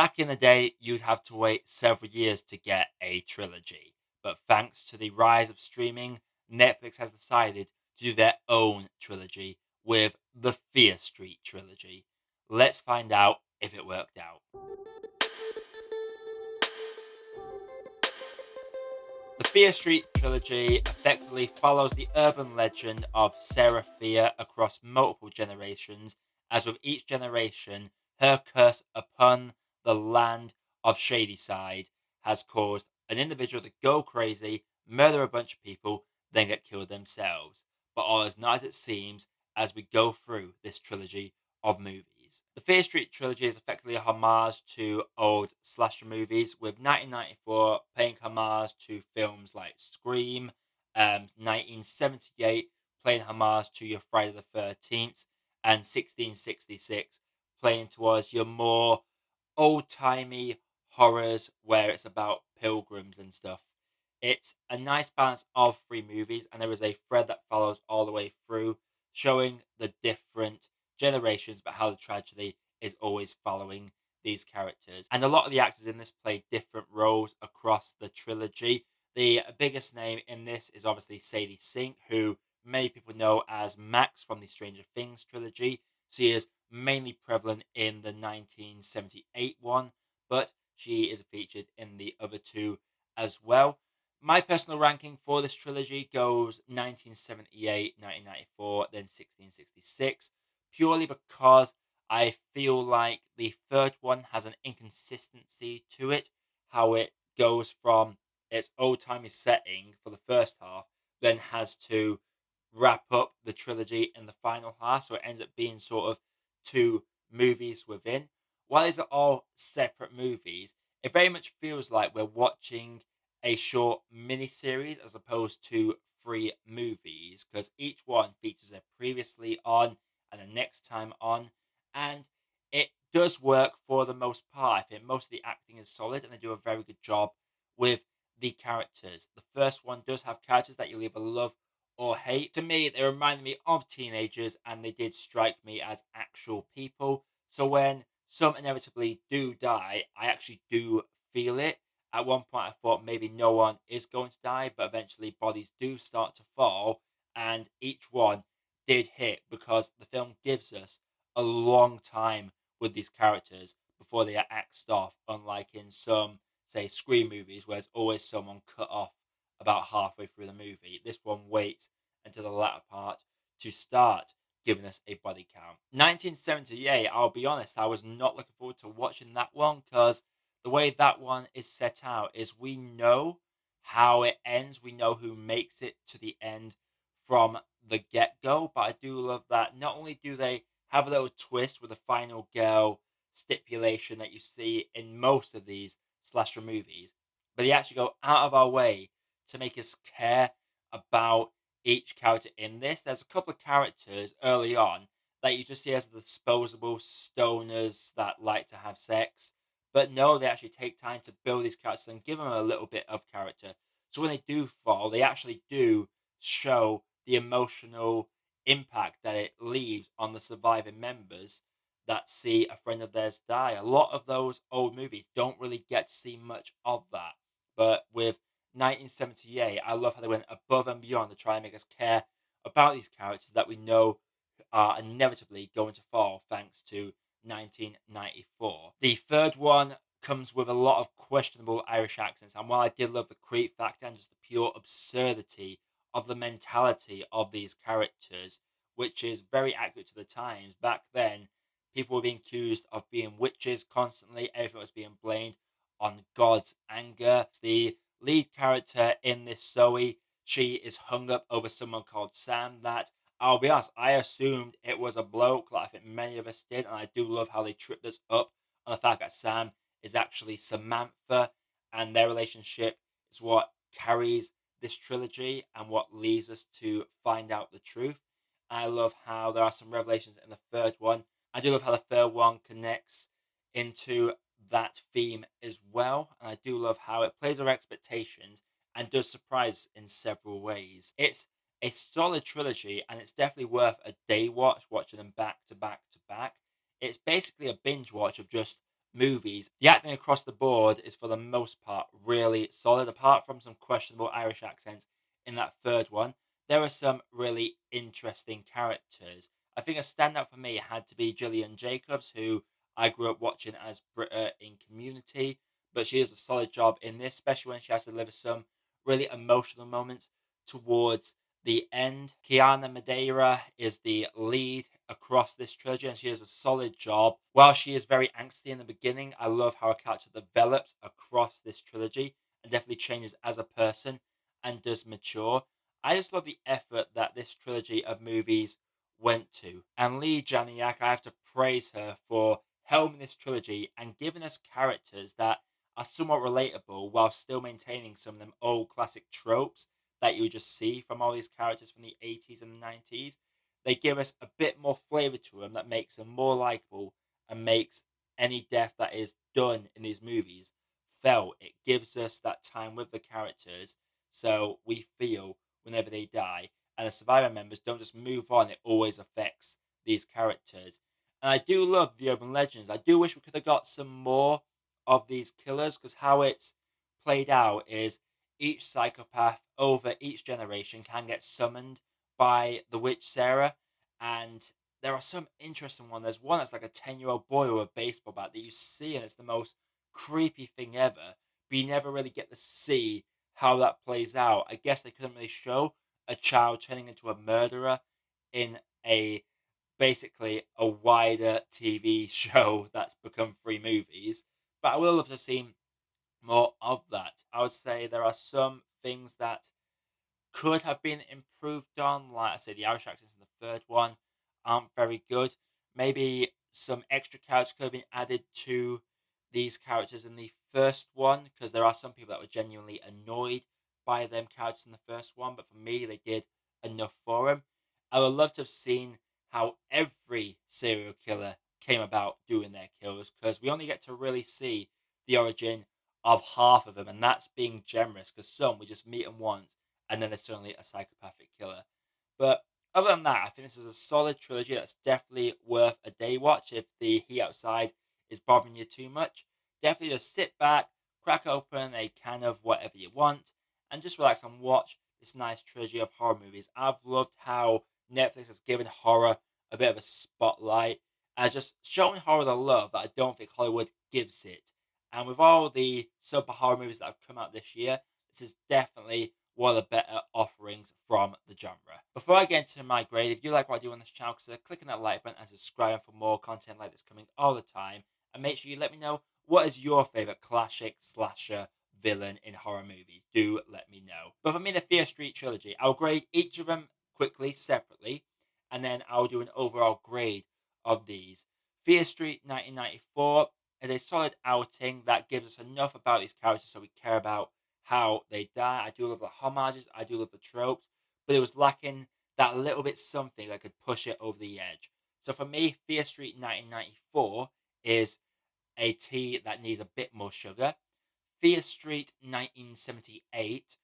Back in the day, you'd have to wait several years to get a trilogy. But thanks to the rise of streaming, Netflix has decided to do their own trilogy with the Fear Street trilogy. Let's find out if it worked out. The Fear Street trilogy effectively follows the urban legend of Sarah Fear across multiple generations, as with each generation, her curse upon the land of Shadyside has caused an individual to go crazy, murder a bunch of people, then get killed themselves. But all is not as it seems as we go through this trilogy of movies. The Fear Street trilogy is effectively a homage to old slasher movies, with 1994 paying homage to films like Scream, 1978 playing homage to your Friday the 13th, and 1666 playing towards your more old timey horrors where it's about pilgrims and stuff. It's a nice balance of three movies, and there is a thread that follows all the way through, showing the different generations, but how the tragedy is always following these characters. And a lot of the actors in this play different roles across the trilogy. The biggest name in this is obviously Sadie Sink, who many people know as Max from the Stranger Things trilogy. She is mainly prevalent in the 1978 one, but she is featured in the other two as well. My personal ranking for this trilogy goes 1978, 1994, then 1666, purely because I feel like the third one has an inconsistency to it, how it goes from its old timey setting for the first half, then has to wrap up the trilogy in the final half, so it ends up being sort of two movies within. While these are all separate movies, it very much feels like we're watching a short mini series as opposed to three movies, because each one features a previously on and a next time on, and it does work for the most part. I think most of the acting is solid, and they do a very good job with the characters. The first one does have characters that you'll either love or hate. To me, they reminded me of teenagers, and they did strike me as actual people. So when some inevitably do die, I actually do feel it. At one point, I thought maybe no one is going to die, but eventually bodies do start to fall, and each one did hit because the film gives us a long time with these characters before they are axed off, unlike in some, say, Scream movies where there's always someone cut off about halfway through the movie. This one waits until the latter part to start giving us a body count. 1978, I'll be honest, I was not looking forward to watching that one because the way that one is set out is we know how it ends, we know who makes it to the end from the get go. But I do love that not only do they have a little twist with the final girl stipulation that you see in most of these slasher movies, but they actually go out of our way to make us care about each character in this. There's a couple of characters early on that you just see as disposable stoners that like to have sex. But no, they actually take time to build these characters and give them a little bit of character. So when they do fall, they actually do show the emotional impact that it leaves on the surviving members that see a friend of theirs die. A lot of those old movies don't really get to see much of that. But with 1978, I love how they went above and beyond to try and make us care about these characters that we know are inevitably going to fall thanks to 1994. The third one comes with a lot of questionable Irish accents, and while I did love the creep factor and just the pure absurdity of the mentality of these characters, which is very accurate to the times, back then people were being accused of being witches constantly, everything was being blamed on God's anger. The lead character in this Zoe, she is hung up over someone called Sam that I'll be honest, I assumed it was a bloke, like I think many of us did, and I do love how they tripped us up on the fact that Sam is actually Samantha, and their relationship is what carries this trilogy and what leads us to find out the truth. I love how there are some revelations in the third one. I do love how the third one connects into that theme as well, and I do love how it plays our expectations and does surprise in several ways. It's a solid trilogy, and it's definitely worth a day watch, watching them back to back to back. It's basically a binge watch of just movies, the acting across the board is for the most part really solid, apart from some questionable Irish accents in that third one. There are some really interesting characters. I think a standout for me had to be Gillian Jacobs, who I grew up watching as Britta in Community, but she does a solid job in this, especially when she has to deliver some really emotional moments towards the end. Kiana Madeira is the lead across this trilogy, and she does a solid job. While she is very angsty in the beginning, I love how her character develops across this trilogy and definitely changes as a person and does mature. I just love the effort that this trilogy of movies went to. And Lee Janiak, I have to praise her for helming this trilogy and giving us characters that are somewhat relatable while still maintaining some of them old classic tropes that you would just see from all these characters from the 80s and the 90s. They give us a bit more flavor to them that makes them more likable and makes any death that is done in these movies felt. It gives us that time with the characters so we feel whenever they die. And the survivor members don't just move on, it always affects these characters. And I do love the urban legends. I do wish we could have got some more of these killers, because how it's played out is each psychopath over each generation can get summoned by the witch Sarah. And there are some interesting ones. There's one that's like a 10-year-old boy with a baseball bat that you see, and it's the most creepy thing ever. But you never really get to see how that plays out. I guess they couldn't really show a child turning into a murderer in a basically a wider TV show that's become three movies. But I would love to see more of that. I would say there are some things that could have been improved on. Like I said, the Irish accents in the third one aren't very good. Maybe some extra characters could have been added to these characters in the first one, because there are some people that were genuinely annoyed by them characters in the first one. But for me, they did enough for them. I would love to have seen how every serial killer came about doing their kills, because we only get to really see the origin of half of them, and that's being generous, because some we just meet them once and then there's certainly a psychopathic killer. But other than that, I think this is a solid trilogy that's definitely worth a day watch if the heat outside is bothering you too much. Definitely just sit back, crack open a can of whatever you want, and just relax and watch this nice trilogy of horror movies. I've loved how Netflix has given horror a bit of a spotlight and just showing horror the love that I don't think Hollywood gives it. And with all the super horror movies that have come out this year, this is definitely one of the better offerings from the genre. Before I get into my grade, if you like what I do on this channel, consider clicking that like button and subscribing for more content like this coming all the time. And make sure you let me know, what is your favourite classic slasher villain in horror movies? Do let me know. But for me, the Fear Street trilogy, I'll grade each of them quickly, separately, and then I'll do an overall grade of these. Fear Street 1994 is a solid outing that gives us enough about these characters so we care about how they die. I do love the homages, I do love the tropes, but it was lacking that little bit something that could push it over the edge. So for me, Fear Street 1994 is a tea that needs a bit more sugar. Fear Street 1978,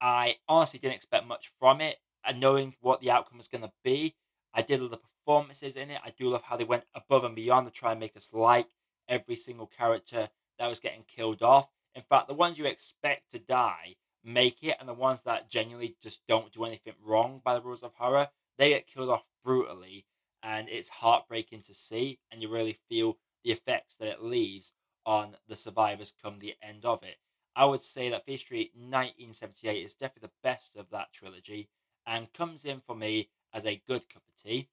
I honestly didn't expect much from it, and knowing what the outcome was going to be, I did love the performances in it. I do love how they went above and beyond to try and make us like every single character that was getting killed off. In fact, the ones you expect to die make it, and the ones that genuinely just don't do anything wrong by the rules of horror, they get killed off brutally, and it's heartbreaking to see, and you really feel the effects that it leaves on the survivors come the end of it. I would say that Fear Street 1978 is definitely the best of that trilogy and comes in for me as a good cup of tea.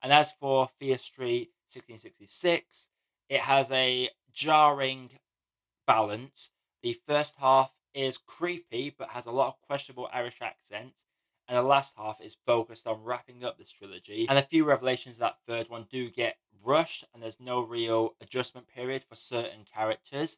And as for Fear Street 1666, it has a jarring balance. The first half is creepy but has a lot of questionable Irish accents, and the last half is focused on wrapping up this trilogy. And a few revelations of that third one do get rushed, and there's no real adjustment period for certain characters.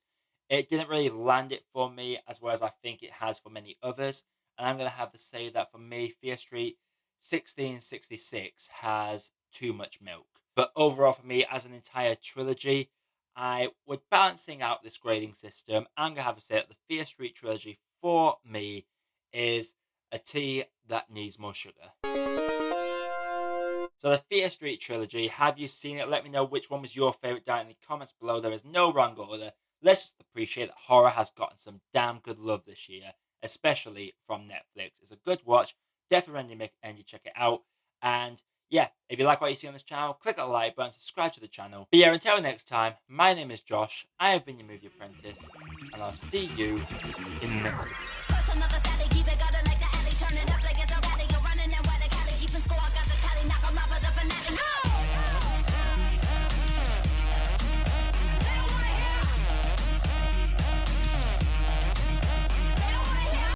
It didn't really land it for me as well as I think it has for many others. And I'm going to have to say that for me, Fear Street 1666 has too much milk. But overall, for me, as an entire trilogy, I would balancing out this grading system. I'm gonna have to say that the Fear Street trilogy for me is a tea that needs more sugar. So the Fear Street trilogy, have you seen it? Let me know which one was your favourite down in the comments below. There is no wrong order. Let's just appreciate that horror has gotten some damn good love this year, especially from Netflix. It's a good watch. Definitely recommend you check it out. And yeah, if you like what you see on this channel, click that like button, subscribe to the channel. But yeah, until next time, my name is Josh. I have been your Movie Apprentice, and I'll see you in the next video.